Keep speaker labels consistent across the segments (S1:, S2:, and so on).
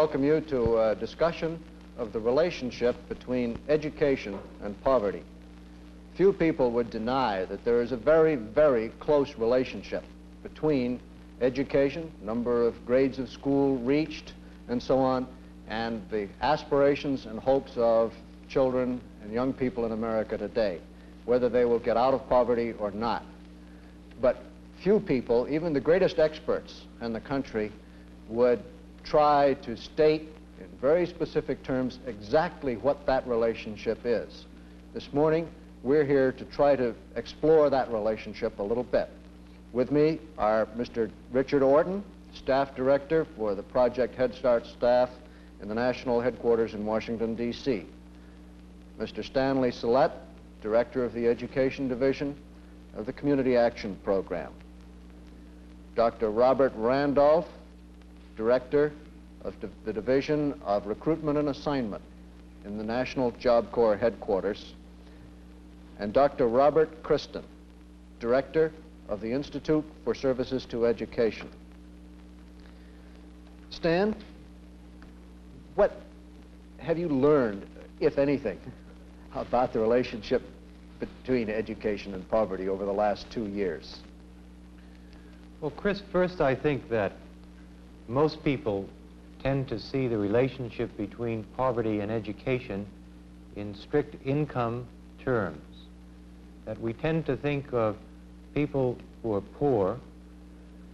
S1: welcome you to a discussion of the relationship between education and poverty. Few people would deny that there is a very, very close relationship between education, number of grades of school reached, and so on, and the aspirations and hopes of children and young people in America today, whether they will get out of poverty or not. But few people, even the greatest experts in the country, would try to state in very specific terms exactly what that relationship is. This morning, we're here to try to explore that relationship a little bit. With me are Mr. Richard Orton, Staff Director for the Project Head Start staff in the national headquarters in Washington, D.C. Mr. Stanley Sillette, Director of the Education Division of the Community Action Program. Dr. Robert Randolph, Director of the Division of Recruitment and Assignment in the National Job Corps headquarters, and Dr. Robert Kristen, Director of the Institute for Services to Education. Stan, what have you learned, if anything, about the relationship between education and poverty over the last 2 years?
S2: Well, Chris, first I think that most people tend to see the relationship between poverty and education in strict income terms. That we tend to think of people who are poor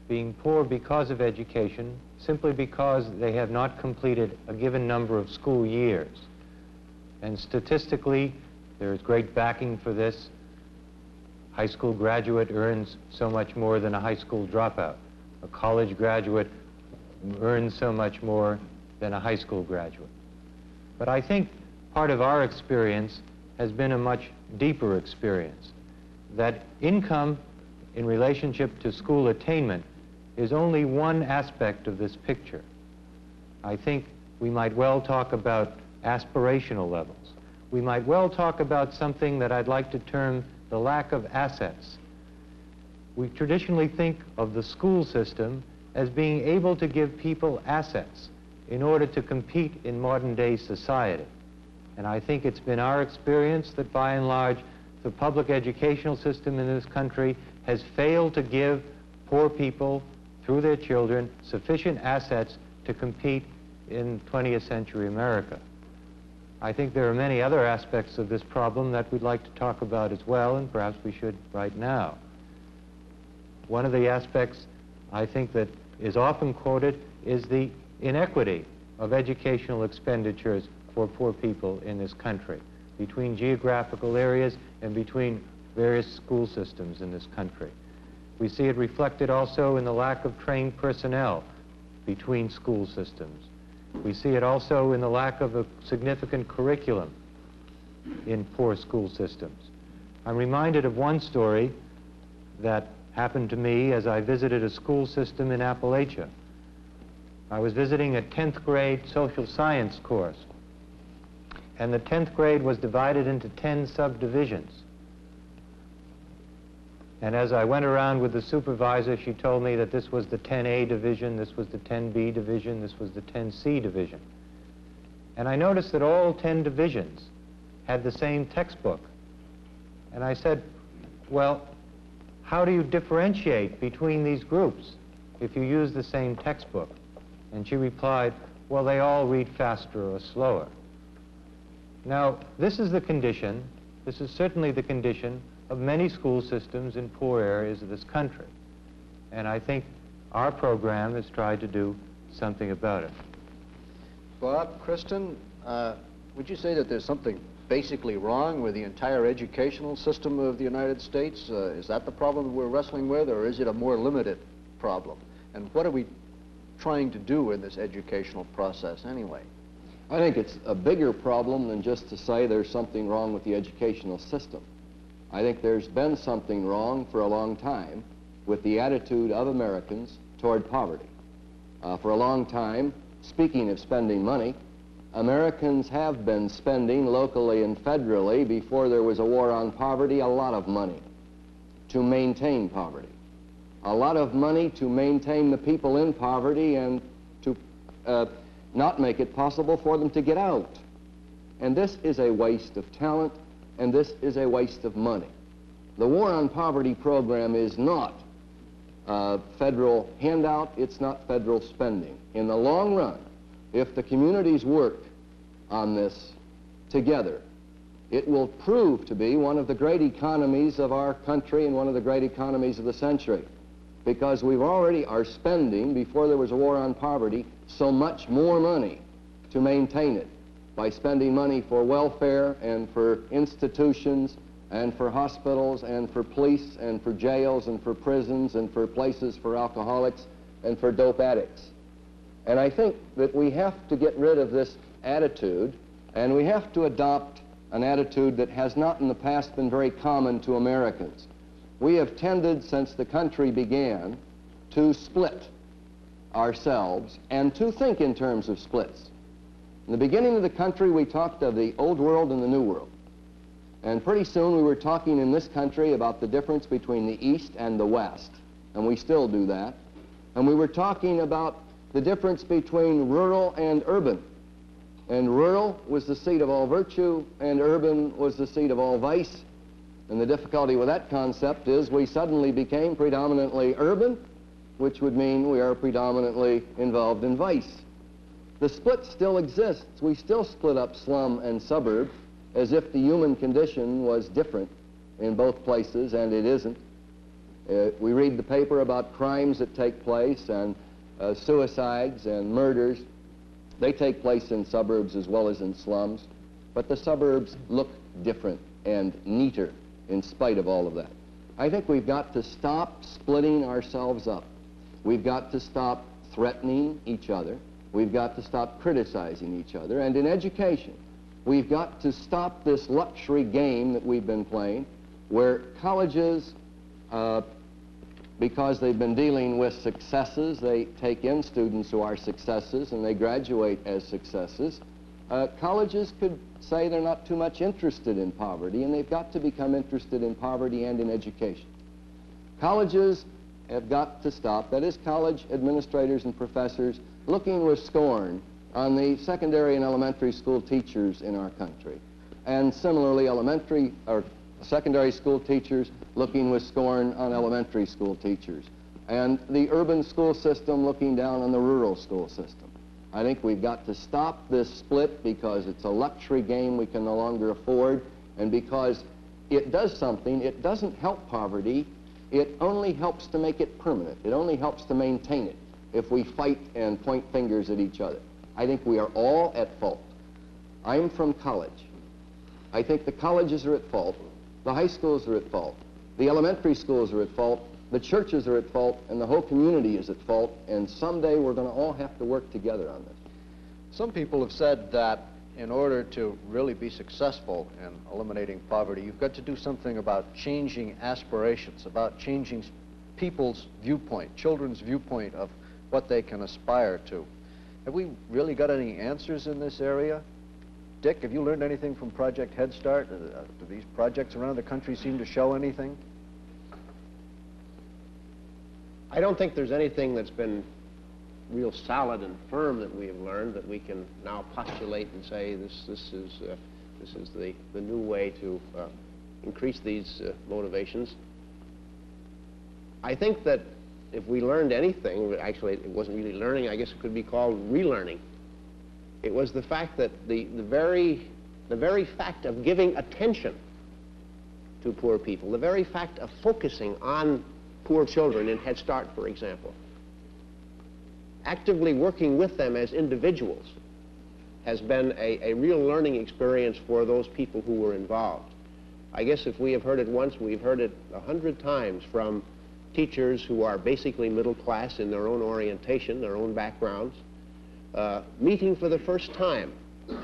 S2: being poor because of education, simply because they have not completed a given number of school years. And statistically, there is great backing for this. High school graduate earns so much more than a high school dropout. A college graduate earns so much more than a high school graduate. But I think part of our experience has been a much deeper experience, that income in relationship to school attainment is only one aspect of this picture. I think we might well talk about aspirational levels. We might well talk about something that I'd like to term the lack of assets. We traditionally think of the school system as being able to give people assets in order to compete in modern-day society. And I think it's been our experience that, by and large, the public educational system in this country has failed to give poor people, through their children, sufficient assets to compete in 20th century America. I think there are many other aspects of this problem that we'd like to talk about as well, and perhaps we should right now. One of the aspects I think that is often quoted is the inequity of educational expenditures for poor people in this country, between geographical areas and between various school systems in this country. We see it reflected also in the lack of trained personnel between school systems. We see it also in the lack of a significant curriculum in poor school systems. I'm reminded of one story that happened to me as I visited a school system in Appalachia. I was visiting a 10th grade social science course, and the 10th grade was divided into 10 subdivisions. And as I went around with the supervisor, she told me that this was the 10A division, this was the 10B division, this was the 10C division. And I noticed that all 10 divisions had the same textbook. And I said, well, how do you differentiate between these groups if you use the same textbook? And she replied, well, they all read faster or slower. Now, this is the condition, this is certainly the condition of many school systems in poor areas of this country. And I think our program has tried to do something about it.
S1: Bob, Kristen, would you say that there's something basically wrong with the entire educational system of the United States? Is that the problem we're wrestling with, or is it a more limited problem? And what are we trying to do in this educational process anyway?
S3: I think it's a bigger problem than just to say there's something wrong with the educational system. I think there's been something wrong for a long time with the attitude of Americans toward poverty. For a long time, speaking of spending money, Americans have been spending locally and federally, before there was a war on poverty, a lot of money to maintain poverty. A lot of money to maintain the people in poverty and to not make it possible for them to get out. And this is a waste of talent, and this is a waste of money. The War on Poverty program is not a federal handout, it's not federal spending. In the long run, if the communities work on this together, it will prove to be one of the great economies of our country and one of the great economies of the century, because we've already are spending, before there was a war on poverty, so much more money to maintain it by spending money for welfare and for institutions and for hospitals and for police and for jails and for prisons and for places for alcoholics and for dope addicts. And I think that we have to get rid of this attitude, and we have to adopt an attitude that has not in the past been very common to Americans. We have tended, since the country began, to split ourselves and to think in terms of splits. In the beginning of the country, we talked of the old world and the new world. And pretty soon we were talking in this country about the difference between the East and the West, and we still do that. And we were talking about the difference between rural and urban. And rural was the seat of all virtue, and urban was the seat of all vice. And the difficulty with that concept is we suddenly became predominantly urban, which would mean we are predominantly involved in vice. The split still exists. We still split up slum and suburb as if the human condition was different in both places, and it isn't. We read the paper about crimes that take place and suicides and murders. They take place in suburbs as well as in slums, but the suburbs look different and neater in spite of all of that. I think we've got to stop splitting ourselves up. We've got to stop threatening each other. We've got to stop criticizing each other. And in education, we've got to stop this luxury game that we've been playing, where colleges, because they've been dealing with successes, they take in students who are successes and they graduate as successes. Colleges could say they're not too much interested in poverty, and they've got to become interested in poverty and in education. Colleges have got to stop, that is, college administrators and professors, looking with scorn on the secondary and elementary school teachers in our country. And similarly, secondary school teachers looking with scorn on elementary school teachers. And the urban school system looking down on the rural school system. I think we've got to stop this split because it's a luxury game we can no longer afford, and because it does something. It doesn't help poverty. It only helps to make it permanent. It only helps to maintain it if we fight and point fingers at each other. I think we are all at fault. I'm from college. I think the colleges are at fault. The high schools are at fault. The elementary schools are at fault. The churches are at fault, and the whole community is at fault, and someday we're going to all have to work together on this.
S1: Some people have said that in order to really be successful in eliminating poverty, you've got to do something about changing aspirations, about changing people's viewpoint, children's viewpoint of what they can aspire to. Have we really got any answers in this area? Dick, have you learned anything from Project Head Start? Do these projects around the country seem to show anything?
S4: I don't think there's anything that's been real solid and firm that we have learned that we can now postulate and say this is the new way to increase these motivations. I think that if we learned anything, actually it wasn't really learning, I guess it could be called relearning. It was the fact that the very fact of giving attention to poor people, the very fact of focusing on poor children in Head Start, for example, actively working with them as individuals has been a real learning experience for those people who were involved. I guess if we have heard it once, we've heard it 100 times from teachers who are basically middle class in their own orientation, their own backgrounds, meeting for the first time,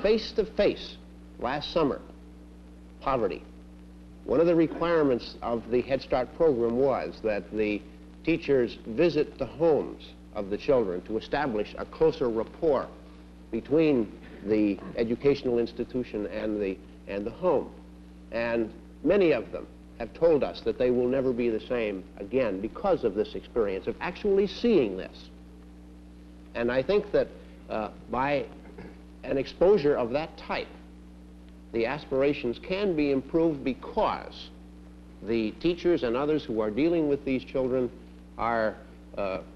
S4: face to face, last summer, poverty. One of the requirements of the Head Start program was that the teachers visit the homes of the children to establish a closer rapport between the educational institution and the home. And many of them have told us that they will never be the same again because of this experience of actually seeing this. And I think that by an exposure of that type, the aspirations can be improved because the teachers and others who are dealing with these children are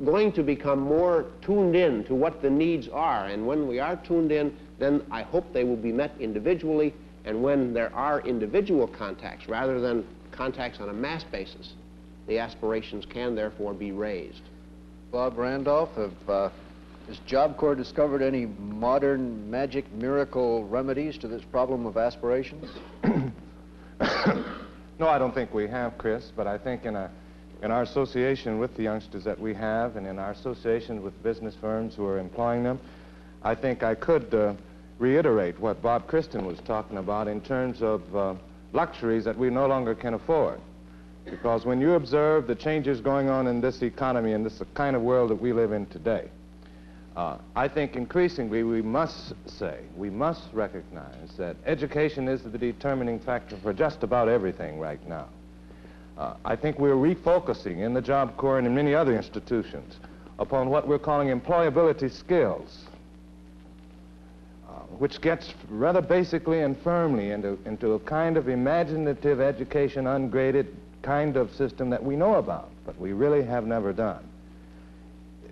S4: going to become more tuned in to what the needs are. And when we are tuned in, then I hope they will be met individually. And when there are individual contacts rather than contacts on a mass basis, the aspirations can therefore be raised.
S1: Bob Randolph, has Job Corps discovered any modern magic miracle remedies to this problem of aspirations?
S5: No, I don't think we have, Chris, but I think in our association with the youngsters that we have and in our association with business firms who are employing them, I think I could reiterate what Bob Christen was talking about in terms of luxuries that we no longer can afford. Because when you observe the changes going on in this economy and this kind of world that we live in today, I think increasingly we must recognize that education is the determining factor for just about everything right now. I think we're refocusing in the Job Corps and in many other institutions upon what we're calling employability skills, which gets rather basically and firmly into a kind of imaginative education, ungraded kind of system that we know about, but we really have never done.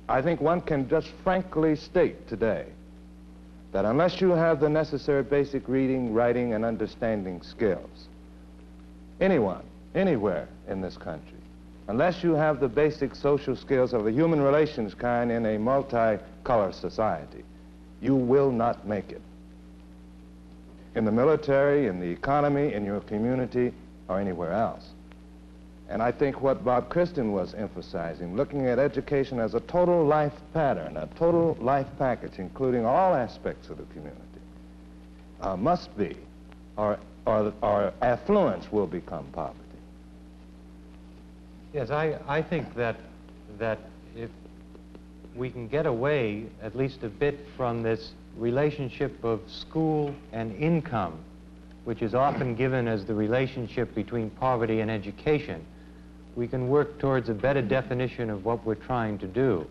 S5: I think one can just frankly state today that unless you have the necessary basic reading, writing, and understanding skills, anyone, anywhere in this country, unless you have the basic social skills of the human relations kind in a multicolor society, you will not make it. In the military, in the economy, in your community, or anywhere else. And I think what Bob Christen was emphasizing, looking at education as a total life pattern, a total life package, including all aspects of the community, must be, or affluence will become poverty.
S2: Yes, I think that if we can get away at least a bit from this relationship of school and income, which is often given as the relationship between poverty and education, we can work towards a better definition of what we're trying to do.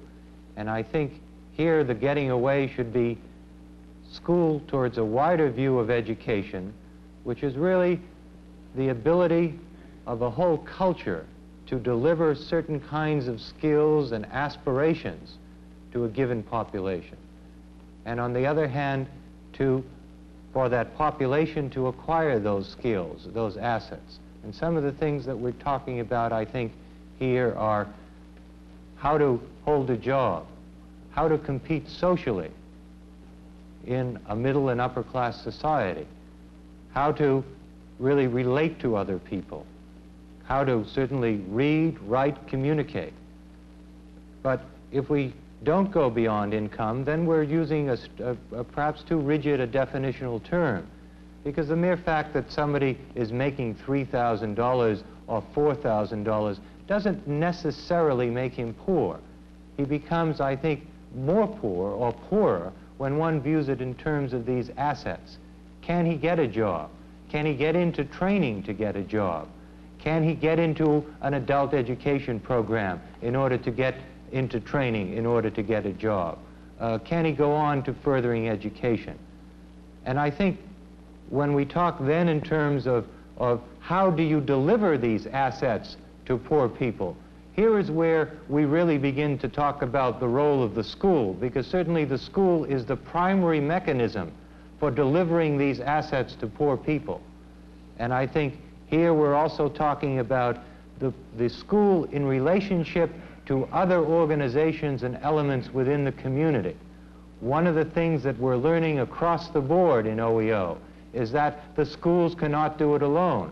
S2: And I think here the getting away should be school towards a wider view of education, which is really the ability of a whole culture to deliver certain kinds of skills and aspirations to a given population. And on the other hand, for that population to acquire those skills, those assets. And some of the things that we're talking about, I think, here are how to hold a job, how to compete socially in a middle and upper class society, how to really relate to other people, how to certainly read, write, communicate. But if we don't go beyond income, then we're using a perhaps too rigid a definitional term. Because the mere fact that somebody is making $3,000 or $4,000 doesn't necessarily make him poor. He becomes, I think, more poor or poorer when one views it in terms of these assets. Can he get a job? Can he get into training to get a job? Can he get into an adult education program in order to get into training in order to get a job? Can he go on to furthering education? And I think when we talk then in terms of how do you deliver these assets to poor people, here is where we really begin to talk about the role of the school, because certainly the school is the primary mechanism for delivering these assets to poor people. And I think here we're also talking about the school in relationship to other organizations and elements within the community. One of the things that we're learning across the board in OEO is that the schools cannot do it alone,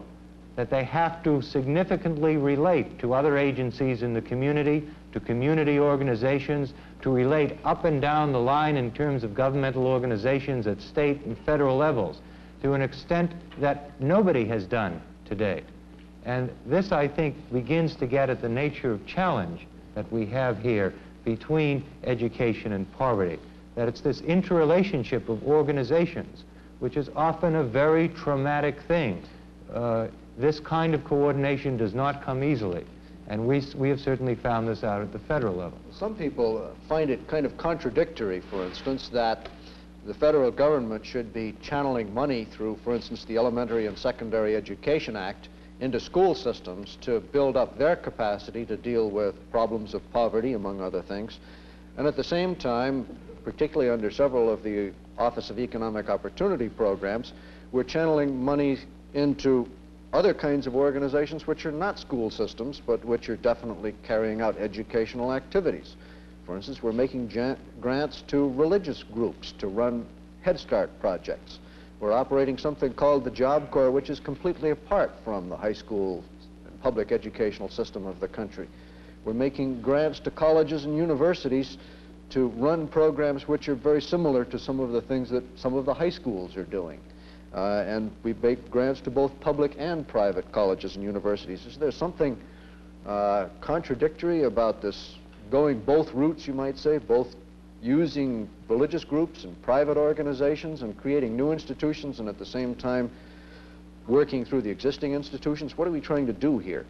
S2: that they have to significantly relate to other agencies in the community, to community organizations, to relate up and down the line in terms of governmental organizations at state and federal levels, to an extent that nobody has done to date. And this, I think, begins to get at the nature of challenge that we have here between education and poverty, that it's this interrelationship of organizations, which is often a very traumatic thing. This kind of coordination does not come easily. And we have certainly found this out at the federal level.
S1: Some people find it kind of contradictory, for instance, that the federal government should be channeling money through, for instance, the Elementary and Secondary Education Act into school systems to build up their capacity to deal with problems of poverty, among other things. And at the same time, particularly under several of the Office of Economic Opportunity programs, we're channeling money into other kinds of organizations which are not school systems, but which are definitely carrying out educational activities. For instance, we're making grants to religious groups to run Head Start projects. We're operating something called the Job Corps, which is completely apart from the high school and public educational system of the country. We're making grants to colleges and universities to run programs which are very similar to some of the things that some of the high schools are doing. And we make grants to both public and private colleges and universities. Is there something contradictory about this going both routes, you might say, both using religious groups and private organizations and creating new institutions and at the same time working through the existing institutions? What are we trying to do here?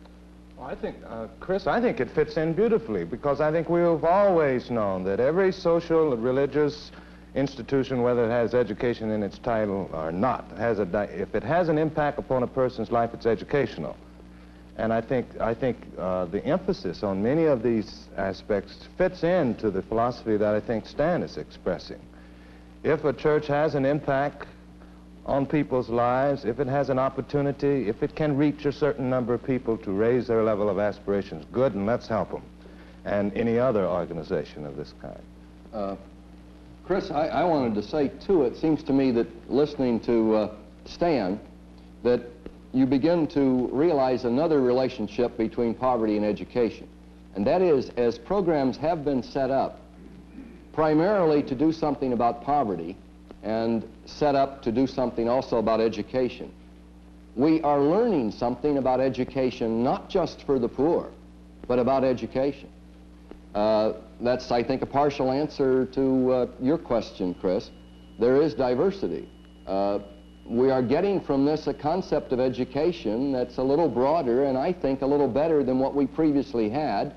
S5: Well, I think, Chris, I think it fits in beautifully, because I think we've always known that every social, religious institution, whether it has education in its title or not, if it has an impact upon a person's life, it's educational. And I think the emphasis on many of these aspects fits into the philosophy that I think Stan is expressing. If a church has an impact on people's lives, if it has an opportunity, if it can reach a certain number of people to raise their level of aspirations, good, and let's help them. And any other organization of this kind.
S3: Chris, I wanted to say, too, it seems to me that listening to Stan, that you begin to realize another relationship between poverty and education. And that is, as programs have been set up primarily to do something about poverty and set up to do something also about education, we are learning something about education, not just for the poor, but about education. That's, I think, a partial answer to your question, Chris. There is diversity. We are getting from this a concept of education that's a little broader and I think a little better than what we previously had.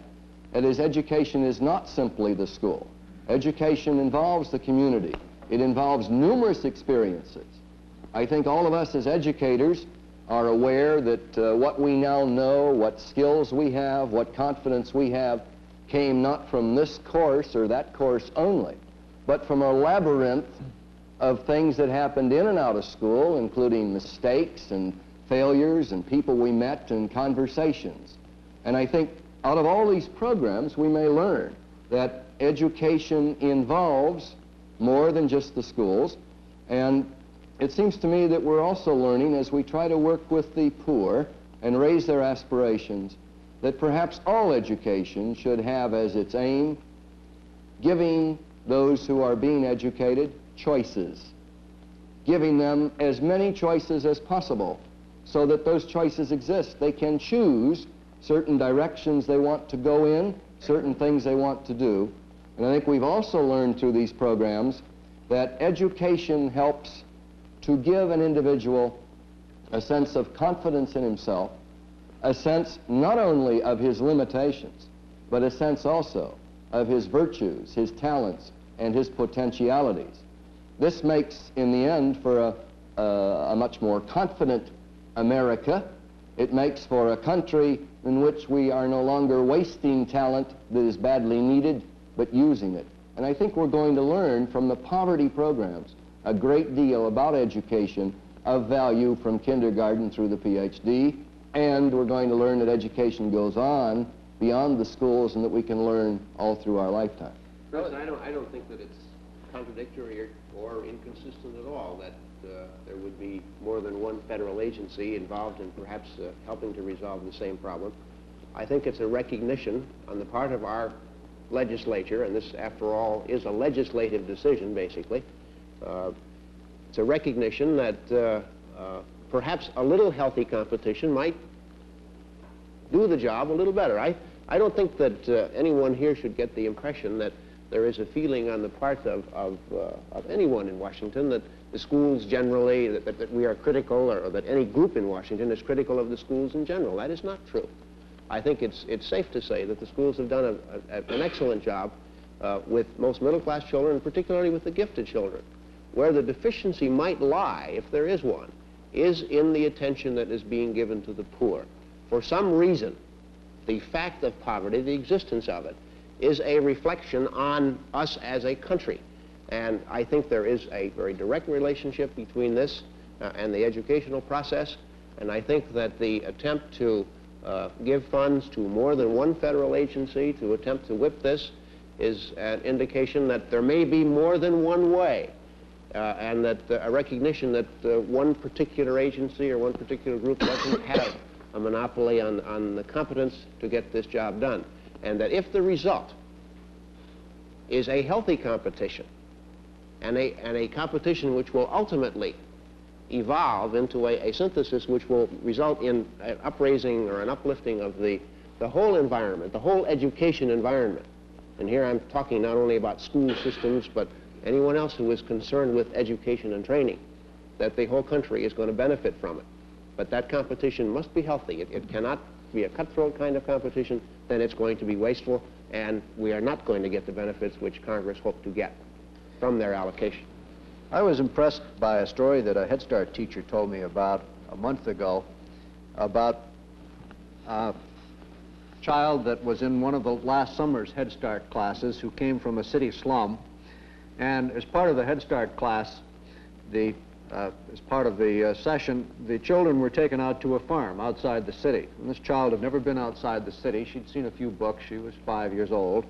S3: That is, education is not simply the school. Education involves the community. It involves numerous experiences. I think all of us as educators are aware that what we now know, what skills we have, what confidence we have, came not from this course or that course only, but from a labyrinth of things that happened in and out of school, including mistakes and failures and people we met and conversations. And I think out of all these programs, we may learn that education involves more than just the schools. And it seems to me that we're also learning, as we try to work with the poor and raise their aspirations, that perhaps all education should have as its aim giving those who are being educated choices, giving them as many choices as possible so that those choices exist. They can choose certain directions they want to go in, certain things they want to do. And I think we've also learned through these programs that education helps to give an individual a sense of confidence in himself, a sense not only of his limitations, but a sense also of his virtues, his talents, and his potentialities. This makes, in the end, for a much more confident America. It makes for a country in which we are no longer wasting talent that is badly needed, but using it. And I think we're going to learn from the poverty programs a great deal about education of value from kindergarten through the PhD, and we're going to learn that education goes on beyond the schools and that we can learn all through our lifetime.
S4: Chris, I don't think that it's contradictory or inconsistent at all that there would be more than one federal agency involved in perhaps helping to resolve the same problem. I think it's a recognition on the part of our legislature, and this, after all, is a legislative decision, basically. It's a recognition that perhaps a little healthy competition might do the job a little better. I don't think that anyone here should get the impression that there is a feeling on the part of anyone in Washington that the schools generally, that we are critical, or that any group in Washington is critical of the schools in general. That is not true. I think it's safe to say that the schools have done an excellent job with most middle-class children, and particularly with the gifted children. Where the deficiency might lie, if there is one, is in the attention that is being given to the poor. For some reason, the fact of poverty, the existence of it, is a reflection on us as a country. And I think there is a very direct relationship between this and the educational process. And I think that the attempt to give funds to more than one federal agency to attempt to whip this is an indication that there may be more than one way, and that a recognition that one particular agency or one particular group doesn't have a monopoly on the competence to get this job done. And that if the result is a healthy competition, and a competition which will ultimately evolve into a synthesis which will result in an upraising or an uplifting of the whole environment, the whole education environment. And here I'm talking not only about school systems, but anyone else who is concerned with education and training, that the whole country is going to benefit from it. But that competition must be healthy. It cannot be a cutthroat kind of competition, then it's going to be wasteful, and we are not going to get the benefits which Congress hoped to get from their allocation.
S1: I was impressed by a story that a Head Start teacher told me about a month ago about a child that was in one of the last summer's Head Start classes who came from a city slum. And as part of the Head Start class, as part of the session, the children were taken out to a farm outside the city. And this child had never been outside the city. She'd seen a few books. She was 5 years old.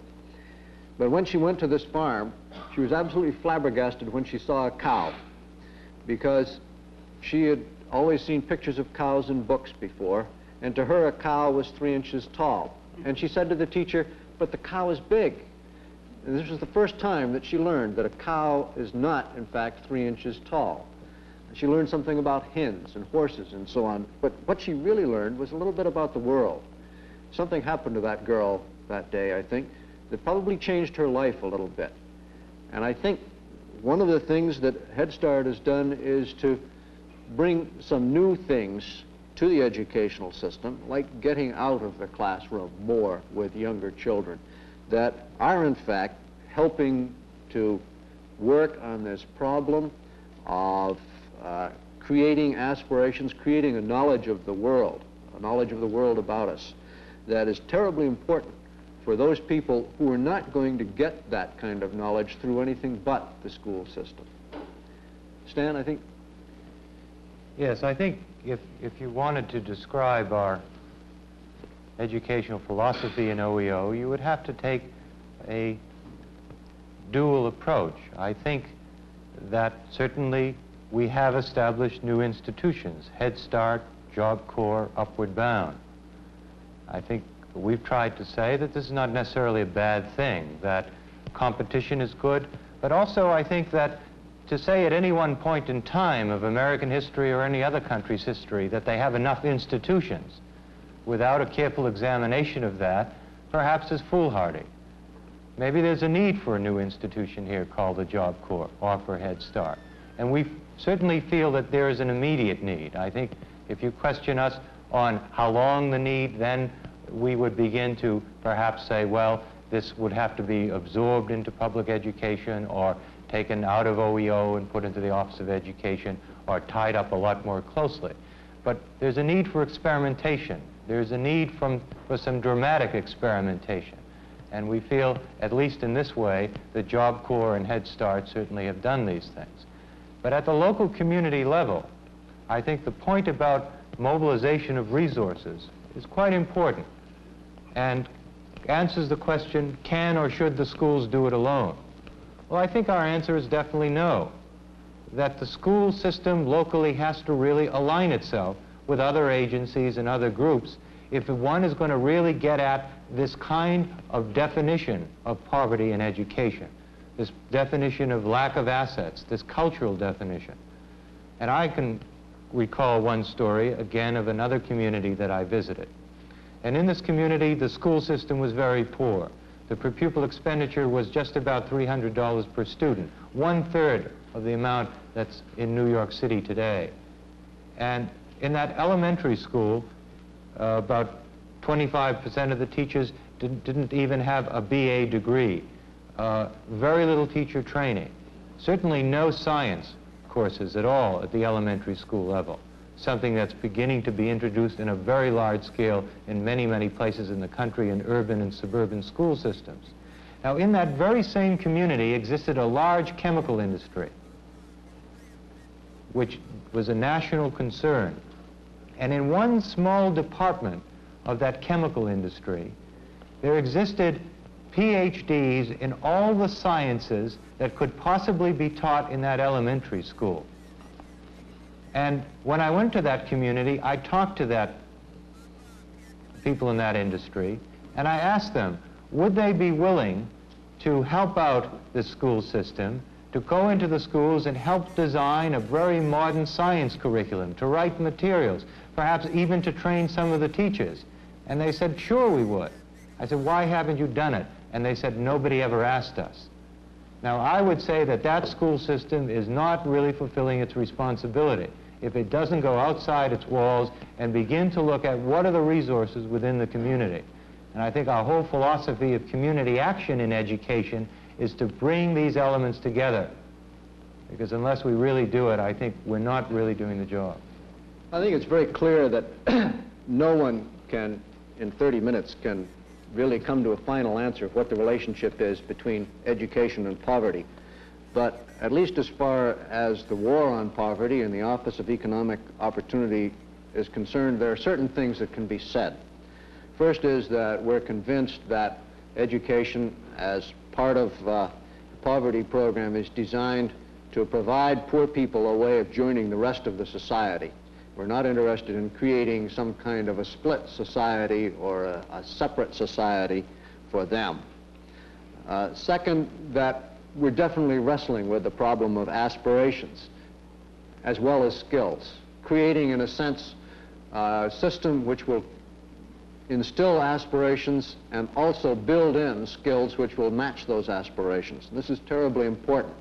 S1: But when she went to this farm, she was absolutely flabbergasted when she saw a cow, because she had always seen pictures of cows in books before, and to her a cow was 3 inches tall. And she said to the teacher, "But the cow is big." And this was the first time that she learned that a cow is not, in fact, 3 inches tall. She learned something about hens and horses and so on, but what she really learned was a little bit about the world. Something happened to that girl that day, I think, that probably changed her life a little bit. And I think one of the things that Head Start has done is to bring some new things to the educational system, like getting out of the classroom more with younger children, that are in fact helping to work on this problem of creating aspirations, creating a knowledge of the world about us, that is terribly important for those people who are not going to get that kind of knowledge through anything but the school system. Stan, I think?
S2: Yes, I think if you wanted to describe our educational philosophy in OEO, you would have to take a dual approach. I think that certainly we have established new institutions, Head Start, Job Corps, Upward Bound. I think we've tried to say that this is not necessarily a bad thing, that competition is good, but also I think that to say at any one point in time of American history or any other country's history that they have enough institutions without a careful examination of that perhaps is foolhardy. Maybe there's a need for a new institution here called the Job Corps or for Head Start. And we certainly feel that there is an immediate need. I think if you question us on how long the need, then we would begin to perhaps say, well, this would have to be absorbed into public education or taken out of OEO and put into the Office of Education or tied up a lot more closely. But there's a need for experimentation. There's a need for some dramatic experimentation. And we feel, at least in this way, the Job Corps and Head Start certainly have done these things. But at the local community level, I think the point about mobilization of resources is quite important and answers the question, can or should the schools do it alone? Well, I think our answer is definitely no. That the school system locally has to really align itself with other agencies and other groups if one is going to really get at this kind of definition of poverty in education, this definition of lack of assets, this cultural definition. And I can recall one story, again, of another community that I visited. And in this community, the school system was very poor. The per pupil expenditure was just about $300 per student, 1/3 of the amount that's in New York City today. And in that elementary school, about 25% of the teachers didn't even have a BA degree. Very little teacher training. Certainly no science courses at all at the elementary school level, something that's beginning to be introduced in a very large scale in many, many places in the country in urban and suburban school systems. Now, in that very same community existed a large chemical industry, which was a national concern. And in one small department of that chemical industry, there existed PhDs in all the sciences that could possibly be taught in that elementary school. And when I went to that community, I talked to that people in that industry, and I asked them, would they be willing to help out the school system, to go into the schools and help design a very modern science curriculum, to write materials, perhaps even to train some of the teachers? And they said, sure we would. I said, why haven't you done it? And they said, nobody ever asked us. Now, I would say that that school system is not really fulfilling its responsibility if it doesn't go outside its walls and begin to look at what are the resources within the community. And I think our whole philosophy of community action in education is to bring these elements together. Because unless we really do it, I think we're not really doing the job.
S1: I think it's very clear that no one can, in 30 minutes, can really come to a final answer of what the relationship is between education and poverty. But at least as far as the war on poverty and the Office of Economic Opportunity is concerned, there are certain things that can be said. First is that we're convinced that education as part of the poverty program is designed to provide poor people a way of joining the rest of the society. We're not interested in creating some kind of a split society or a separate society for them. Second, that we're definitely wrestling with the problem of aspirations as well as skills, creating, in a sense, a system which will instill aspirations and also build in skills which will match those aspirations. This is terribly important.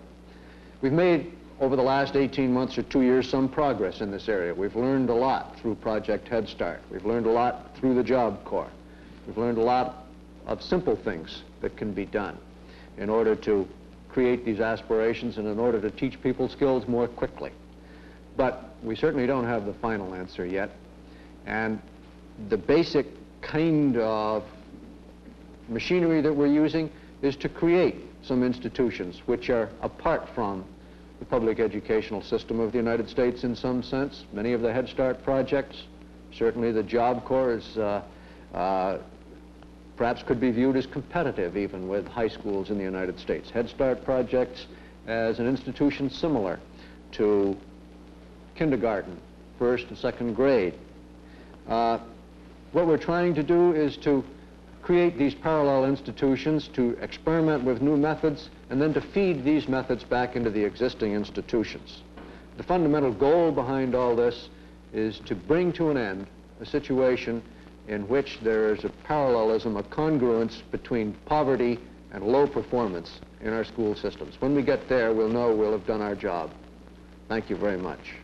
S1: We've made, over the last 18 months or 2 years, some progress in this area. We've learned a lot through Project Head Start. We've learned a lot through the Job Corps. We've learned a lot of simple things that can be done in order to create these aspirations and in order to teach people skills more quickly. But we certainly don't have the final answer yet. And the basic kind of machinery that we're using is to create some institutions which are apart from the public educational system of the United States in some sense. Many of the Head Start projects, certainly the Job Corps is perhaps could be viewed as competitive even with high schools in the United States. Head Start projects as an institution similar to kindergarten, first and second grade. What we're trying to do is to create these parallel institutions, to experiment with new methods, and then to feed these methods back into the existing institutions. The fundamental goal behind all this is to bring to an end a situation in which there is a parallelism, a congruence between poverty and low performance in our school systems. When we get there, we'll know we'll have done our job. Thank you very much.